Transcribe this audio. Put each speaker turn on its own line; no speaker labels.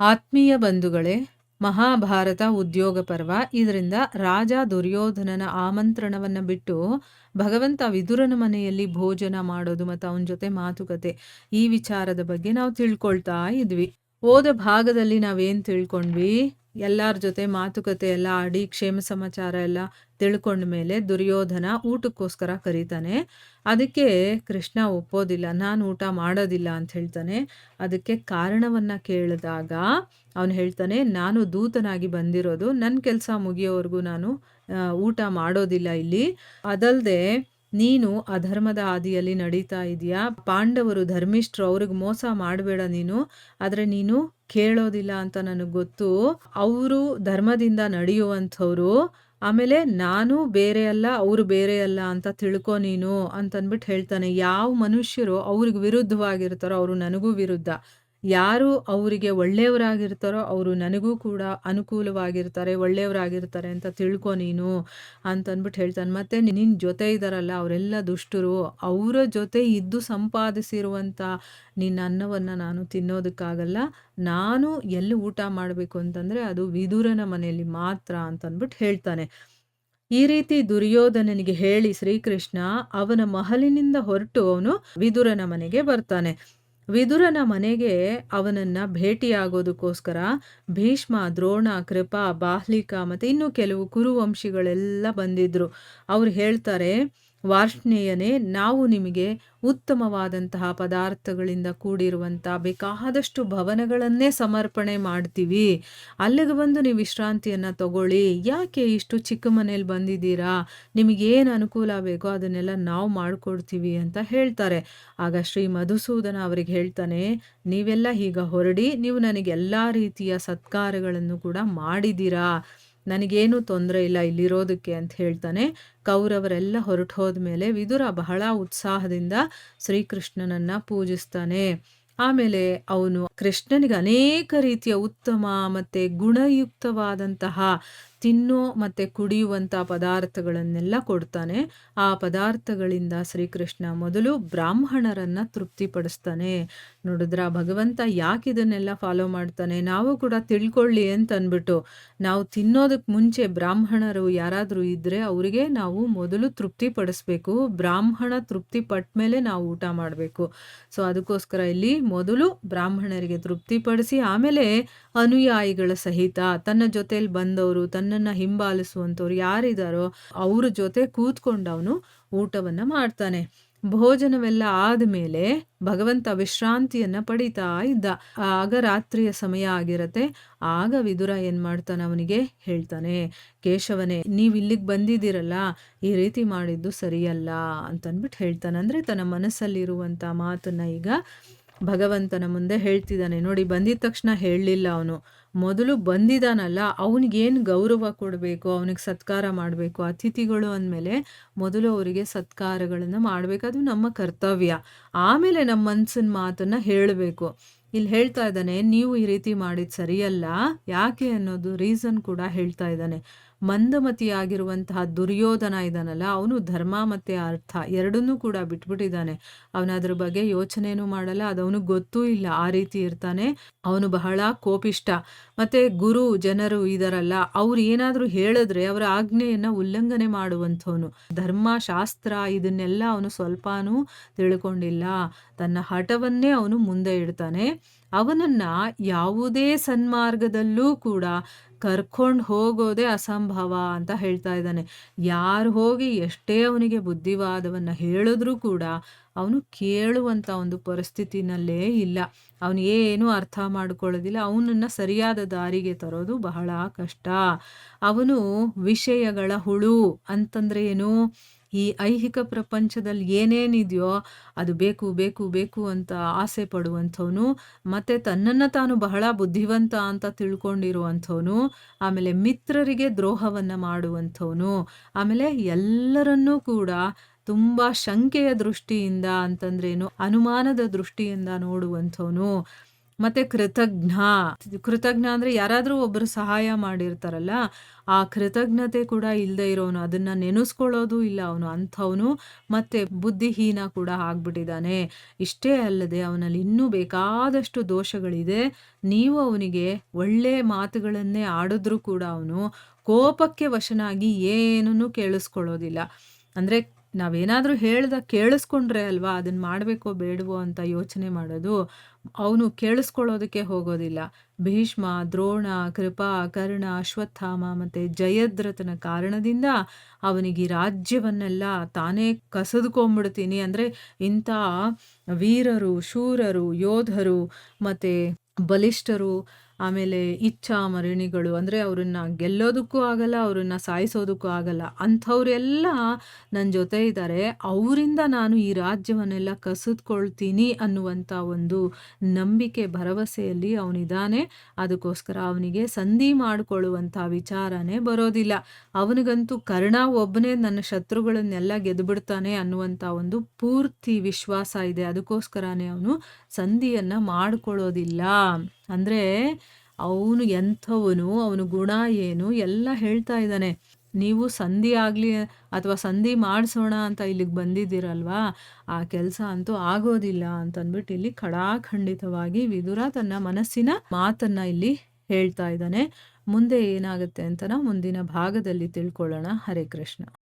ಆತ್ಮೀಯ ಬಂಧುಗಳೇ, ಮಹಾಭಾರತ ಉದ್ಯೋಗ ಪರ್ವ. ಇದರಿಂದ ರಾಜ ದುರ್ಯೋಧನನ ಆಮಂತ್ರಣವನ್ನು ಬಿಟ್ಟು ಭಗವಂತ ವಿದುರನ ಮನೆಯಲ್ಲಿ ಭೋಜನ ಮಾಡೋದು ಮತ್ತು ಅವನ ಜೊತೆ ಮಾತುಕತೆ, ಈ ವಿಚಾರದ ಬಗ್ಗೆ ನಾವು ತಿಳ್ಕೊಳ್ತಾ ಇದ್ವಿ. ಹೋದ ಭಾಗದಲ್ಲಿ ನಾವೇನು ತಿಳ್ಕೊಂಡ್ವಿ, ಎಲ್ಲರ ಜೊತೆ ಮಾತುಕತೆ ಎಲ್ಲ ಆಡಿ ಕ್ಷೇಮ ಸಮಾಚಾರ ಎಲ್ಲ ತಿಳ್ಕೊಂಡ ಮೇಲೆ ದುರ್ಯೋಧನ ಊಟಕ್ಕೋಸ್ಕರ ಕರೀತಾನೆ. ಅದಕ್ಕೆ ಕೃಷ್ಣ ಒಪ್ಪೋದಿಲ್ಲ, ನಾನು ಊಟ ಮಾಡೋದಿಲ್ಲ ಅಂತ ಹೇಳ್ತಾನೆ. ಅದಕ್ಕೆ ಕಾರಣವನ್ನು ಕೇಳಿದಾಗ ಅವನು ಹೇಳ್ತಾನೆ, ನಾನು ದೂತನಾಗಿ ಬಂದಿರೋದು, ನನ್ನ ಕೆಲಸ ಮುಗಿಯೋವರೆಗೂ ನಾನು ಊಟ ಮಾಡೋದಿಲ್ಲ ಇಲ್ಲಿ. ಅದಲ್ಲದೆ ನೀನು ಅಧರ್ಮದ ಹಾದಿಯಲ್ಲಿ ನಡೀತಾ ಇದೆಯಾ, ಪಾಂಡವರು ಧರ್ಮಿಷ್ಠರು, ಅವ್ರಿಗೆ ಮೋಸ ಮಾಡಬೇಡ ನೀನು, ಆದರೆ ನೀನು ಕೇಳೋದಿಲ್ಲ ಅಂತ ನನಗೆ ಗೊತ್ತು. ಅವರು ಧರ್ಮದಿಂದ ನಡೆಯುವಂಥವ್ರು, ಆಮೇಲೆ ನಾನು ಬೇರೆ ಅಲ್ಲ ಅವರು ಬೇರೆ ಅಲ್ಲ ಅಂತ ತಿಳ್ಕೊ ನೀನು ಅಂತಂದ್ಬಿಟ್ಟು ಹೇಳ್ತಾನೆ. ಯಾವ ಮನುಷ್ಯರು ಅವ್ರಿಗೆ ವಿರುದ್ಧವಾಗಿರ್ತಾರೋ ಅವರು ನನಗೂ ವಿರುದ್ಧ, ಯಾರು ಅವರಿಗೆ ಒಳ್ಳೆಯವರಾಗಿರ್ತಾರೋ ಅವರು ನನಗೂ ಕೂಡ ಅನುಕೂಲವಾಗಿರ್ತಾರೆ, ಒಳ್ಳೆಯವರಾಗಿರ್ತಾರೆ ಅಂತ ತಿಳ್ಕೊ ನೀನು ಅಂತಂದ್ಬಿಟ್ಟು ಹೇಳ್ತಾನೆ. ಮತ್ತು ನಿನ್ನ ಜೊತೆ ಇದ್ದಾರಲ್ಲ ಅವರೆಲ್ಲ ದುಷ್ಟರು, ಅವರ ಜೊತೆ ಇದ್ದು ಸಂಪಾದಿಸಿರುವಂಥ ನಿನ್ನ ಅನ್ನವನ್ನು ನಾನು ತಿನ್ನೋದಕ್ಕಾಗಲ್ಲ. ನಾನು ಎಲ್ಲಿ ಊಟ ಮಾಡಬೇಕು ಅಂತಂದರೆ ಅದು ವಿದುರನ ಮನೆಯಲ್ಲಿ ಮಾತ್ರ ಅಂತಂದ್ಬಿಟ್ಟು ಹೇಳ್ತಾನೆ. ಈ ರೀತಿ ದುರ್ಯೋಧನನಿಗೆ ಹೇಳಿ ಶ್ರೀಕೃಷ್ಣ ಅವನ ಮಹಲಿನಿಂದ ಹೊರಟು ಅವನು ವಿದುರನ ಮನೆಗೆ ಬರ್ತಾನೆ. ವಿದುರನ ಮನೆಗೆ ಅವನನ್ನ ಭೇಟಿಯಾಗೋದಕ್ಕೋಸ್ಕರ ಭೀಷ್ಮ, ದ್ರೋಣ, ಕೃಪಾ, ಬಾಹ್ಲಿಕ ಮತ್ತು ಇನ್ನೂ ಕೆಲವು ಕುರುವಂಶಿಗಳೆಲ್ಲ ಬಂದಿದ್ರು. ಅವ್ರು ಹೇಳ್ತಾರೆ, ವಾರ್ಷ್ಣೇಯನೇ, ನಾವು ನಿಮಗೆ ಉತ್ತಮವಾದಂತಹ ಪದಾರ್ಥಗಳಿಂದ ಕೂಡಿರುವಂಥ ಬೇಕಾದಷ್ಟು ಭವನಗಳನ್ನೇ ಸಮರ್ಪಣೆ ಮಾಡ್ತೀವಿ, ಅಲ್ಲಿಗೆ ಬಂದು ನೀವು ವಿಶ್ರಾಂತಿಯನ್ನು ತಗೊಳ್ಳಿ, ಯಾಕೆ ಇಷ್ಟು ಚಿಕ್ಕ ಮನೇಲಿ ಬಂದಿದ್ದೀರಾ, ನಿಮಗೇನು ಅನುಕೂಲ ಬೇಕೋ ಅದನ್ನೆಲ್ಲ ನಾವು ಮಾಡಿಕೊಡ್ತೀವಿ ಅಂತ ಹೇಳ್ತಾರೆ. ಆಗ ಶ್ರೀ ಮಧುಸೂದನ ಅವರಿಗೆ ಹೇಳ್ತಾನೆ, ನೀವೆಲ್ಲ ಈಗ ಹೊರಡಿ, ನೀವು ನನಗೆ ಎಲ್ಲ ರೀತಿಯ ಸತ್ಕಾರಗಳನ್ನು ಕೂಡ ಮಾಡಿದ್ದೀರಾ, ನನಗೇನು ತೊಂದರೆ ಇಲ್ಲ ಇಲ್ಲಿರೋದಕ್ಕೆ ಅಂತ ಹೇಳ್ತಾನೆ. ಕೌರವರೆಲ್ಲ ಹೊರಟು ಹೋದ್ಮೇಲೆ ವಿದುರ ಬಹಳ ಉತ್ಸಾಹದಿಂದ ಶ್ರೀಕೃಷ್ಣನನ್ನ ಪೂಜಿಸ್ತಾನೆ. ಆಮೇಲೆ ಅವನು ಕೃಷ್ಣನಿಗೆ ಅನೇಕ ರೀತಿಯ ಉತ್ತಮ ಮತ್ತು ಗುಣಯುಕ್ತವಾದಂತಹ ತಿನ್ನೋ ಮತ್ತು ಕುಡಿಯುವಂಥ ಪದಾರ್ಥಗಳನ್ನೆಲ್ಲ ಕೊಡ್ತಾನೆ. ಆ ಪದಾರ್ಥಗಳಿಂದ ಶ್ರೀಕೃಷ್ಣ ಮೊದಲು ಬ್ರಾಹ್ಮಣರನ್ನು ತೃಪ್ತಿಪಡಿಸ್ತಾನೆ. ನೋಡಿದ್ರ ಭಗವಂತ ಯಾಕೆ ಇದನ್ನೆಲ್ಲ ಫಾಲೋ ಮಾಡ್ತಾನೆ, ನಾವು ಕೂಡ ತಿಳ್ಕೊಳ್ಳಿ ಅಂತ ಅಂದ್ಬಿಟ್ಟು. ನಾವು ತಿನ್ನೋದಕ್ಕೆ ಮುಂಚೆ ಬ್ರಾಹ್ಮಣರು ಯಾರಾದರೂ ಇದ್ದರೆ ಅವರಿಗೆ ನಾವು ಮೊದಲು ತೃಪ್ತಿಪಡಿಸ್ಬೇಕು, ಬ್ರಾಹ್ಮಣ ತೃಪ್ತಿ ಪಟ್ಟ ಮೇಲೆ ನಾವು ಊಟ ಮಾಡಬೇಕು. ಸೊ ಅದಕ್ಕೋಸ್ಕರ ಇಲ್ಲಿ ಮೊದಲು ಬ್ರಾಹ್ಮಣರಿಗೆ ತೃಪ್ತಿಪಡಿಸಿ ಆಮೇಲೆ ಅನುಯಾಯಿಗಳ ಸಹಿತ ತನ್ನ ಜೊತೆಯಲ್ಲಿ ಬಂದವರು, ತನ್ನನ್ನು ಹಿಂಬಾಲಿಸುವಂಥವ್ರು ಯಾರಿದ್ದಾರೋ ಅವ್ರ ಜೊತೆ ಕೂತ್ಕೊಂಡು ಅವನು ಊಟವನ್ನು ಮಾಡ್ತಾನೆ. ಭೋಜನವೆಲ್ಲ ಆದಮೇಲೆ ಭಗವಂತ ವಿಶ್ರಾಂತಿಯನ್ನು ಪಡೀತಾ ಇದ್ದ. ಆಗ ರಾತ್ರಿಯ ಸಮಯ ಆಗಿರತ್ತೆ. ಆಗ ವಿದುರ ಏನು ಮಾಡ್ತಾನೆ, ಅವನಿಗೆ ಹೇಳ್ತಾನೆ, ಕೇಶವನೇ, ನೀವು ಇಲ್ಲಿಗೆ ಬಂದಿದ್ದೀರಲ್ಲ, ಈ ರೀತಿ ಮಾಡಿದ್ದು ಸರಿಯಲ್ಲ ಅಂತಂದ್ಬಿಟ್ಟು ಹೇಳ್ತಾನೆ. ಅಂದರೆ ತನ್ನ ಮನಸ್ಸಲ್ಲಿರುವಂಥ ಮಾತನ್ನು ಈಗ ಭಗವಂತನ ಮುಂದೆ ಹೇಳ್ತಿದ್ದಾನೆ. ನೋಡಿ, ಬಂದಿದ ತಕ್ಷಣ ಹೇಳಲಿಲ್ಲ ಅವನು, ಮೊದಲು ಬಂದಿದ್ದಾನಲ್ಲ ಅವನಿಗೇನು ಗೌರವ ಕೊಡಬೇಕು, ಅವನಿಗೆ ಸತ್ಕಾರ ಮಾಡಬೇಕು. ಅತಿಥಿಗಳು ಅಂದಮೇಲೆ ಮೊದಲು ಅವರಿಗೆ ಸತ್ಕಾರಗಳನ್ನು ಮಾಡಬೇಕು, ಅದು ನಮ್ಮ ಕರ್ತವ್ಯ. ಆಮೇಲೆ ನಮ್ಮ ಮನಸ್ಸಿನ ಮಾತನ್ನು ಹೇಳಬೇಕು. ಇಲ್ಲಿ ಹೇಳ್ತಾ ಇದ್ದಾನೆ, ನೀವು ಈ ರೀತಿ ಮಾಡಿದ್ದು ಸರಿಯಲ್ಲ, ಯಾಕೆ ಅನ್ನೋದು ರೀಸನ್ ಕೂಡ ಹೇಳ್ತಾ ಇದ್ದಾನೆ. ಮಂದಮತಿಯಾಗಿರುವಂತಹ ದುರ್ಯೋಧನ ಇದ್ದಾನಲ್ಲ, ಅವನು ಧರ್ಮ ಮತ್ತು ಅರ್ಥ ಎರಡನ್ನೂ ಕೂಡ ಬಿಟ್ಬಿಟ್ಟಿದ್ದಾನೆ. ಅವನು ಅದ್ರ ಬಗ್ಗೆ ಯೋಚನೆನೂ ಮಾಡಲ್ಲ, ಅದು ಅವನಿಗೆ ಗೊತ್ತೂ ಇಲ್ಲ, ಆ ರೀತಿ ಇರ್ತಾನೆ. ಅವನು ಬಹಳ ಕೋಪಿಷ್ಟ. ಮತ್ತು ಗುರು ಜನರು ಇದಾರಲ್ಲ, ಅವ್ರು ಏನಾದರೂ ಹೇಳಿದ್ರೆ ಅವರ ಆಜ್ಞೆಯನ್ನು ಉಲ್ಲಂಘನೆ ಮಾಡುವಂಥವನು. ಧರ್ಮ ಶಾಸ್ತ್ರ ಇದನ್ನೆಲ್ಲ ಅವನು ಸ್ವಲ್ಪನೂ ತಿಳ್ಕೊಂಡಿಲ್ಲ. ತನ್ನ ಹಠವನ್ನೇ ಅವನು ಮುಂದೆ ಇಡ್ತಾನೆ. ಅವನನ್ನು ಯಾವುದೇ ಸನ್ಮಾರ್ಗದಲ್ಲೂ ಕೂಡ ಕರ್ಕೊಂಡು ಹೋಗೋದೇ ಅಸಂಭವ ಅಂತ ಹೇಳ್ತಾ ಇದ್ದಾನೆ. ಯಾರು ಹೋಗಿ ಎಷ್ಟೇ ಅವನಿಗೆ ಬುದ್ಧಿವಾದವನ್ನು ಹೇಳಿದ್ರೂ ಕೂಡ ಅವನು ಕೇಳುವಂಥ ಒಂದು ಪರಿಸ್ಥಿತಿನಲ್ಲೇ ಇಲ್ಲ. ಅವನು ಏನೂ ಅರ್ಥ ಮಾಡ್ಕೊಳ್ಳೋದಿಲ್ಲ. ಅವನನ್ನು ಸರಿಯಾದ ದಾರಿಗೆ ತರೋದು ಬಹಳ ಕಷ್ಟ. ಅವನು ವಿಷಯಗಳ ಹುಳು ಅಂತಂದ್ರೆ ಏನು, ಈ ಐಹಿಕ ಪ್ರಪಂಚದಲ್ಲಿ ಏನೇನಿದೆಯೋ ಅದು ಬೇಕು ಬೇಕು ಬೇಕು ಅಂತ ಆಸೆ ಪಡುವಂಥವನು, ಮತ್ತು ತನ್ನನ್ನು ತಾನು ಬಹಳ ಬುದ್ಧಿವಂತ ಅಂತ ತಿಳ್ಕೊಂಡಿರುವಂಥವನು, ಆಮೇಲೆ ಮಿತ್ರರಿಗೆ ದ್ರೋಹವನ್ನು ಮಾಡುವಂಥವನು, ಆಮೇಲೆ ಎಲ್ಲರನ್ನೂ ಕೂಡ ತುಂಬ ಶಂಕೆಯ ದೃಷ್ಟಿಯಿಂದ ಅಂತಂದ್ರೇನು, ಅನುಮಾನದ ದೃಷ್ಟಿಯಿಂದ ನೋಡುವಂಥವನು, ಮತ್ತೆ ಕೃತಜ್ಞ. ಕೃತಜ್ಞ ಅಂದ್ರೆ ಯಾರಾದ್ರೂ ಒಬ್ರು ಸಹಾಯ ಮಾಡಿರ್ತಾರಲ್ಲ, ಆ ಕೃತಜ್ಞತೆ ಕೂಡ ಇಲ್ದೇ ಇರೋನು, ಅದನ್ನ ನೆನೆಸ್ಕೊಳ್ಳೋದು ಇಲ್ಲ ಅವನು, ಅಂಥವನು. ಮತ್ತೆ ಬುದ್ಧಿಹೀನ ಕೂಡ ಆಗ್ಬಿಟ್ಟಿದ್ದಾನೆ. ಇಷ್ಟೇ ಅಲ್ಲದೆ ಅವನಲ್ಲಿ ಇನ್ನೂ ಬೇಕಾದಷ್ಟು ದೋಷಗಳಿದೆ. ನೀವು ಅವನಿಗೆ ಒಳ್ಳೆ ಮಾತುಗಳನ್ನೇ ಆಡಿದ್ರೂ ಕೂಡ ಅವನು ಕೋಪಕ್ಕೆ ವಶನಾಗಿ ಏನನ್ನೂ ಕೇಳಿಸ್ಕೊಳ್ಳೋದಿಲ್ಲ. ಅಂದ್ರೆ ನಾವೇನಾದ್ರೂ ಹೇಳ್ದಾಗ ಕೇಳಿಸ್ಕೊಂಡ್ರೆ ಅಲ್ವಾ ಅದನ್ನ ಮಾಡ್ಬೇಕೋ ಬೇಡವೋ ಅಂತ ಯೋಚನೆ ಮಾಡೋದು. ಅವನು ಕೇಳಿಸ್ಕೊಳ್ಳೋದಕ್ಕೆ ಹೋಗೋದಿಲ್ಲ. ಭೀಷ್ಮ, ದ್ರೋಣ, ಕೃಪಾ, ಕರ್ಣ, ಅಶ್ವತ್ಥಾಮ ಮತ್ತೆ ಜಯದ್ರಥನ ಕಾರಣದಿಂದ ಅವನಿಗೆ ಈ ರಾಜ್ಯವನ್ನೆಲ್ಲ ತಾನೇ ಕಸಿದುಕೊಂಡ್ಬಿಡ್ತೀನಿ, ಅಂದ್ರೆ ಇಂಥ ವೀರರು, ಶೂರರು, ಯೋಧರು ಮತ್ತೆ ಬಲಿಷ್ಠರು, ಆಮೇಲೆ ಇಚ್ಛಾಮರಣಿಗಳು, ಅಂದ್ರೆ ಅವ್ರನ್ನ ಗೆಲ್ಲೋದಕ್ಕೂ ಆಗಲ್ಲ, ಅವ್ರನ್ನ ಸಾಯಿಸೋದಕ್ಕೂ ಆಗಲ್ಲ, ಅಂಥವ್ರೆಲ್ಲ ನನ್ನ ಜೊತೆ ಇದ್ದಾರೆ. ಅವರಿಂದ ನಾನು ಈ ರಾಜ್ಯವನ್ನೆಲ್ಲ ಕಸಿದ್ಕೊಳ್ತೀನಿ ಅನ್ನುವಂಥ ಒಂದು ನಂಬಿಕೆ, ಭರವಸೆಯಲ್ಲಿ ಅವನಿದ್ದಾನೆ. ಅದಕ್ಕೋಸ್ಕರ ಅವನಿಗೆ ಸಂಧಿ ಮಾಡಿಕೊಳ್ಳುವಂಥ ವಿಚಾರನೇ ಬರೋದಿಲ್ಲ. ಅವನಿಗಂತೂ ಕರ್ಣ ಒಬ್ಬನೇ ನನ್ನ ಶತ್ರುಗಳನ್ನೆಲ್ಲ ಗೆದ್ದುಬಿಡ್ತಾನೆ ಅನ್ನುವಂಥ ಒಂದು ಪೂರ್ತಿ ವಿಶ್ವಾಸ ಇದೆ. ಅದಕ್ಕೋಸ್ಕರನೇ ಅವನು ಸಂಧಿಯನ್ನ ಮಾಡ್ಕೊಳ್ಳೋದಿಲ್ಲ. ಅಂದ್ರೆ ಅವನು ಎಂಥವನು, ಅವನು ಗುಣ ಏನು ಎಲ್ಲ ಹೇಳ್ತಾ ಇದ್ದಾನೆ. ನೀವು ಸಂಧಿ ಆಗ್ಲಿ ಅಥವಾ ಸಂಧಿ ಮಾಡಿಸೋಣ ಅಂತ ಇಲ್ಲಿಗೆ ಬಂದಿದ್ದೀರಲ್ವಾ, ಆ ಕೆಲಸ ಅಂತೂ ಆಗೋದಿಲ್ಲ ಅಂತಂದ್ಬಿಟ್ಟು ಇಲ್ಲಿ ಖಡಾಖಂಡಿತವಾಗಿ ವಿದುರ ತನ್ನ ಮನಸ್ಸಿನ ಮಾತನ್ನ ಇಲ್ಲಿ ಹೇಳ್ತಾ ಇದ್ದಾನೆ. ಮುಂದೆ ಏನಾಗುತ್ತೆ ಅಂತ ನಾವು ಮುಂದಿನ ಭಾಗದಲ್ಲಿ ತಿಳ್ಕೊಳ್ಳೋಣ. ಹರೇ ಕೃಷ್ಣ.